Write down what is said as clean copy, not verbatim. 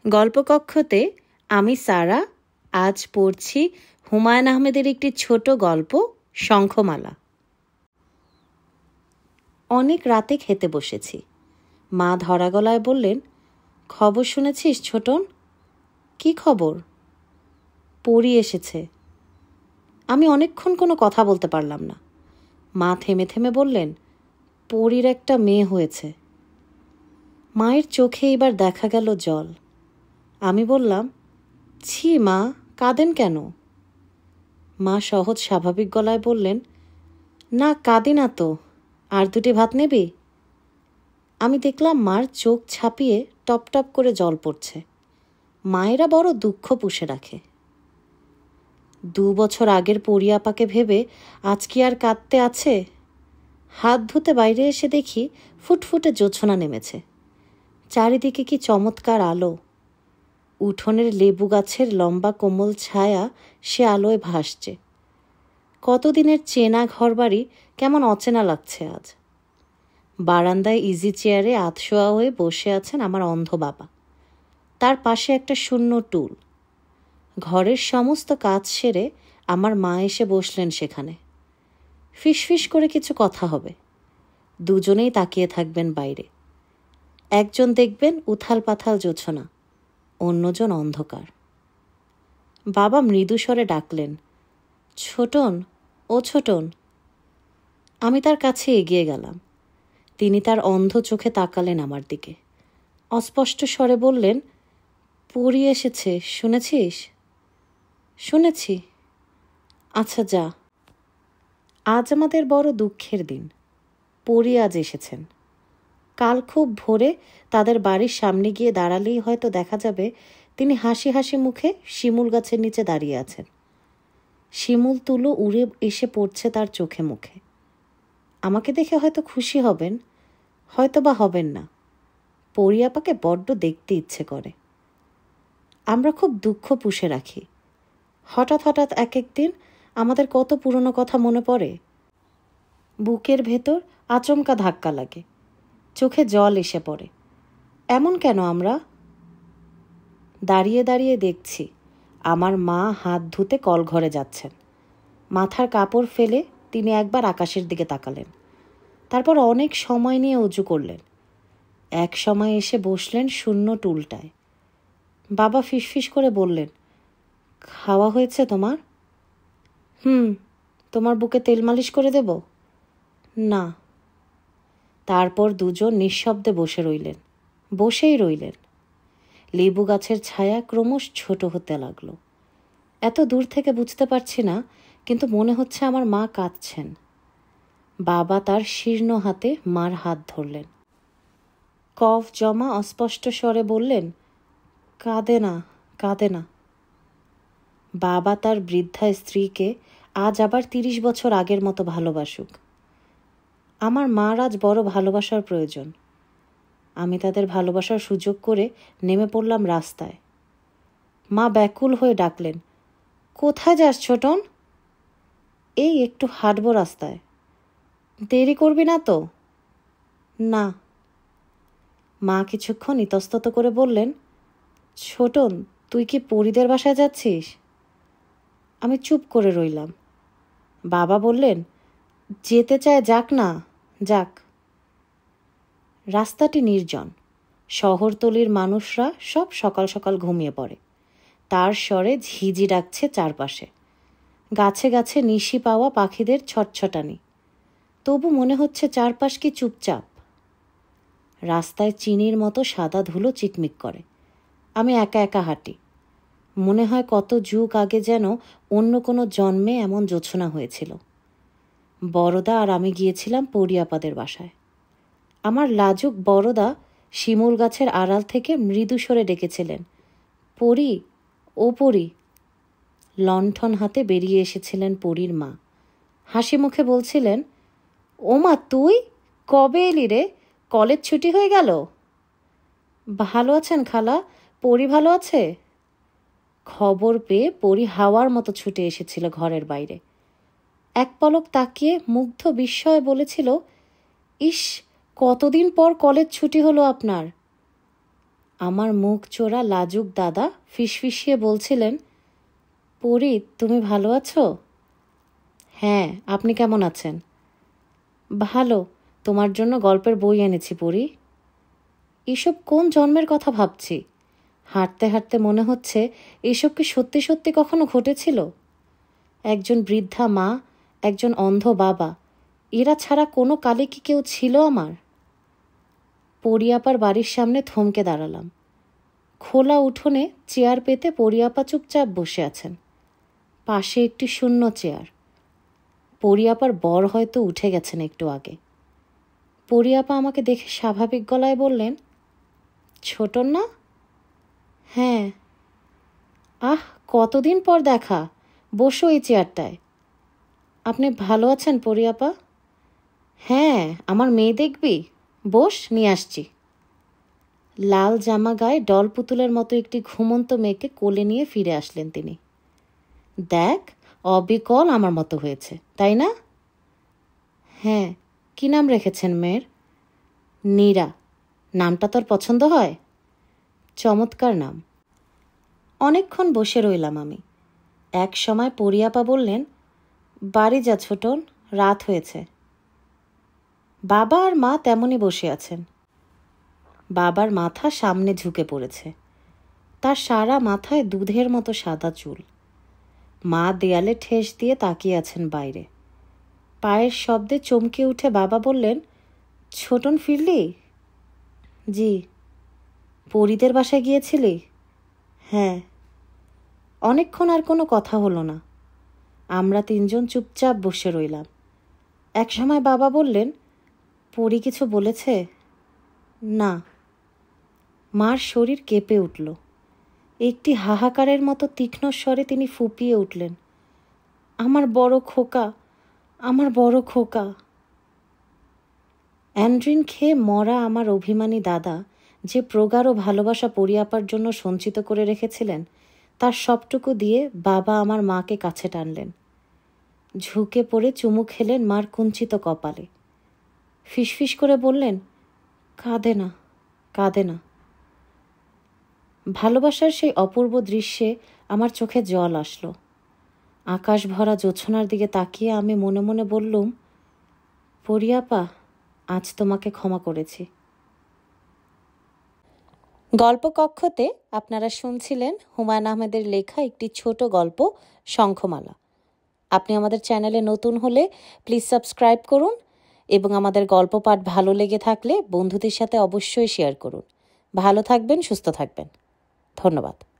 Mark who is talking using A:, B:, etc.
A: গল্পকক্ষতে আমি সারা আজ পড়ছি হুমায়ুন আহমেদের একটি ছোট গল্প শঙ্খমালা। অনেক রাতে খেতে বসেছি। মা ধরা গলায় বললেন, খবর শুনেছিস ছোটন? কি খবর? পরী এসেছে। আমি অনেকক্ষণ কোনো কথা বলতে পারলাম না। মা থেমে থেমে বললেন, পরীর একটা মেয়ে হয়েছে। মায়ের চোখে এবার দেখা গেল জল। আমি বললাম, ছি মা, কাঁদেন কেন? মা সহজ স্বাভাবিক গলায় বললেন, না কাঁদি না তো, আর দুটি ভাত নেবি? আমি দেখলাম মার চোখ ছাপিয়ে টপ টপ করে জল পড়ছে। মায়েরা বড় দুঃখ পুষে রাখে। 2 বছর আগের পরী আপাকে ভেবে আজ কি আর কাঁদতে আছে? হাত ধুতে বাইরে এসে দেখি ফুটফুটে জোছনা নেমেছে। চারিদিকে কি চমৎকার আলো! উঠোনের লেবু গাছের লম্বা কোমল ছায়া সে আলোয় ভাসছে। কতদিনের চেনা ঘরবাড়ি কেমন অচেনা লাগছে আজ। বারান্দায় ইজি চেয়ারে আধশোয়া হয়ে বসে আছেন আমার অন্ধ বাবা। তার পাশে একটা শূন্য টুল। ঘরের সমস্ত কাজ সেরে আমার মা এসে বসলেন সেখানে। ফিসফিস করে কিছু কথা হবে। দুজনেই তাকিয়ে থাকবেন বাইরে। একজন দেখবেন উথাল পাথাল জোছনা, অন্যজন অন্ধকার। বাবা মৃদু স্বরে ডাকলেন, ছোটন, ও ছোটন। আমি তার কাছে এগিয়ে গেলাম। তিনি তার অন্ধ চোখে তাকালেন আমার দিকে। অস্পষ্ট স্বরে বললেন, পরী এসেছে, শুনেছিস? শুনেছি। আচ্ছা যা। আজ আমাদের বড় দুঃখের দিন। পরী আজ এসেছেন। কাল খুব ভোরে তাদের বাড়ির সামনে গিয়ে দাঁড়ালেই হয়তো দেখা যাবে তিনি হাসি হাসি মুখে শিমুল গাছের নিচে দাঁড়িয়ে আছেন। শিমুল তুলো উড়ে এসে পড়ছে তার চোখে মুখে। আমাকে দেখে হয়তো খুশি হবেন, হয়তো বা হবেন না। পরী আপাকে বড্ড দেখতে ইচ্ছে করে। আমরা খুব দুঃখ পুষে রাখি। হঠাৎ হঠাৎ এক একদিন আমাদের কত পুরনো কথা মনে পড়ে। বুকের ভেতর আচমকা ধাক্কা লাগে, চোখে জল এসে পড়ে। এমন কেন আমরা? দাঁড়িয়ে দাঁড়িয়ে দেখছি আমার মা হাত ধুতে কলঘরে যাচ্ছেন। মাথার কাপড় ফেলে তিনি একবার আকাশের দিকে তাকালেন। তারপর অনেক সময় নিয়ে উঁচু করলেন। এক সময় এসে বসলেন শূন্য টুলটায়। বাবা ফিসফিস করে বললেন, খাওয়া হয়েছে তোমার? তোমার বুকে তেল মালিশ করে দেব? না। তারপর দুজন নিঃশব্দে বসেই রইলেন। লেবু গাছের ছায়া ক্রমশ ছোট হতে লাগলো। এত দূর থেকে বুঝতে পারছি না, কিন্তু মনে হচ্ছে আমার মা কাঁদছেন। বাবা তার শীর্ণ হাতে মার হাত ধরলেন। কফ জমা অস্পষ্ট স্বরে বললেন, কাঁদে না, কাঁদে না। বাবা তার বৃদ্ধা স্ত্রীকে আজ আবার 30 বছর আগের মতো ভালোবাসুক। আমার মার আজ বড় ভালোবাসার প্রয়োজন। আমি তাদের ভালোবাসার সুযোগ করে নেমে পড়লাম রাস্তায়। মা ব্যাকুল হয়ে ডাকলেন, কোথায় যাস ছোটন? এই একটু হাঁটবো রাস্তায়। দেরি করবি না তো? না। মা কিছুক্ষণ ইতস্তত করে বললেন, ছোটন, তুই কি পরীদের বাসায় যাচ্ছিস? আমি চুপ করে রইলাম। বাবা বললেন, যেতে চায় যাক না, যাক। রাস্তাটি নির্জন। শহরতলির মানুষরা সব সকাল সকাল ঘুমিয়ে পড়ে। তার স্বরে ঝিঝি ডাকছে চারপাশে। গাছে গাছে নিশি পাওয়া পাখিদের ছটছটানি। তবু মনে হচ্ছে চারপাশ কি চুপচাপ। রাস্তায় চিনির মতো সাদা ধুলো চিকমিক করে। আমি একা একা হাঁটি। মনে হয় কত যুগ আগে যেন অন্য কোনো জন্মে এমন জোছনা হয়েছিল। বড়দা আর আমি গিয়েছিলাম পরী আপাদের বাসায়। আমার লাজুক বড়দা শিমুল গাছের আড়াল থেকে মৃদু স্বরে ডেকেছিলেন, পরী, ও পরী। লণ্ঠন হাতে বেরিয়ে এসেছিলেন পরীর মা। হাসি মুখে বলছিলেন, ও মা তুই কবে এলি রে? কলেজ ছুটি হয়ে গেল? ভালো আছেন খালা? পরী ভালো আছে? খবর পেয়ে পরী হাওয়ার মতো ছুটে এসেছিল ঘরের বাইরে। এক পলক তাকিয়ে মুগ্ধ বিস্ময়ে বলেছিল, ইস, কতদিন পর কলেজ ছুটি হলো আপনার। আমার মুখ চোরা লাজুক দাদা ফিসফিসিয়ে বলছিলেন, পরি, তুমি ভালো আছো? হ্যাঁ, আপনি কেমন আছেন? ভালো, তোমার জন্য গল্পের বই এনেছি পরি। এসব কোন জন্মের কথা ভাবছি? হাঁটতে হাঁটতে মনে হচ্ছে এসব কি সত্যি সত্যি কখনো ঘটেছিল? একজন বৃদ্ধা মা, একজন অন্ধ বাবা, এরা ছাড়া কোনো কালে কি কেউ ছিল আমার? পরিয়াপার বাড়ির সামনে থমকে দাঁড়ালাম। খোলা উঠোনে চেয়ার পেতে পরিয়াপা চুপচাপ বসে আছেন। পাশে একটি শূন্য চেয়ার। পরিয়াপার বর হয়তো উঠে গেছেন একটু আগে। পরিয়াপা আমাকে দেখে স্বাভাবিক গলায় বললেন, ছোটন না? হ্যাঁ। আহ, কতদিন পর দেখা, বসো এই চেয়ারটায়। আপনি ভালো আছেন পরিয়াপা? হ্যাঁ, আমার মেয়ে দেখবি? বস, নিয়ে আসছি। লাল জামা গায়ে ডল পুতুলের মতো একটি ঘুমন্ত মেয়েকে কোলে নিয়ে ফিরে আসলেন তিনি। দেখ, অবিকল আমার মতো হয়েছে, তাই না? হ্যাঁ। কি নাম রেখেছেন মেয়ের? নীরা। নামটা তোর পছন্দ হয়? চমৎকার নাম। অনেকক্ষণ বসে রইলাম আমি। এক সময় পরিয়াপা বললেন, বাড়ি যা ছোটন, রাত হয়েছে। বাবা আর মা তেমনই বসে আছেন। বাবার মাথা সামনে ঝুঁকে পড়েছে। তার সারা মাথায় দুধের মতো সাদা চুল। মা দেয়ালে ঠেস দিয়ে তাকিয়ে আছেন বাইরে। পায়ের শব্দে চমকে উঠে বাবা বললেন, ছোটন ফিরলি? জি। পরিদের বাসায় গিয়েছিলি? হ্যাঁ। অনেকক্ষণ আর কোনো কথা হলো না। আমরা তিনজন চুপচাপ বসে রইলাম। এক সময় বাবা বললেন, পরি কিছু বলেছে? না। মার শরীর কেঁপে উঠল। একটি হাহাকারের মতো তীক্ষ্ণ স্বরে তিনি ফুঁপিয়ে উঠলেন, আমার বড় খোকা, আমার বড় খোকা। অ্যান্ড্রিন খেয়ে মরা আমার অভিমানী দাদা যে প্রগাঢ় ভালোবাসা পরিয়াপার জন্য সঞ্চিত করে রেখেছিলেন, তার সবটুকু দিয়ে বাবা আমার মাকে কাছে টানলেন। ঝুঁকে পড়ে চুমু খেলেন মার কুঞ্চিত কপালে। ফিসফিস করে বললেন, কাঁদে না, কাঁদে না। ভালোবাসার সেই অপূর্ব দৃশ্যে আমার চোখে জল আসলো। আকাশ ভরা জোছনার দিকে তাকিয়ে আমি মনে মনে বললুম, পরিয়াপা, আজ তোমাকে ক্ষমা করেছি। গল্পকক্ষতে আপনারা শুনছিলেন হুমায়ুন আহমেদের লেখা একটি ছোট গল্প, শঙ্খমালা। আপনি আমাদের চ্যানেলে নতুন হলে প্লিজ সাবস্ক্রাইব করুন এবং আমাদের গল্প পাঠ ভালো লেগে থাকলে বন্ধুদের সাথে অবশ্যই শেয়ার করুন। ভালো থাকবেন, সুস্থ থাকবেন। ধন্যবাদ।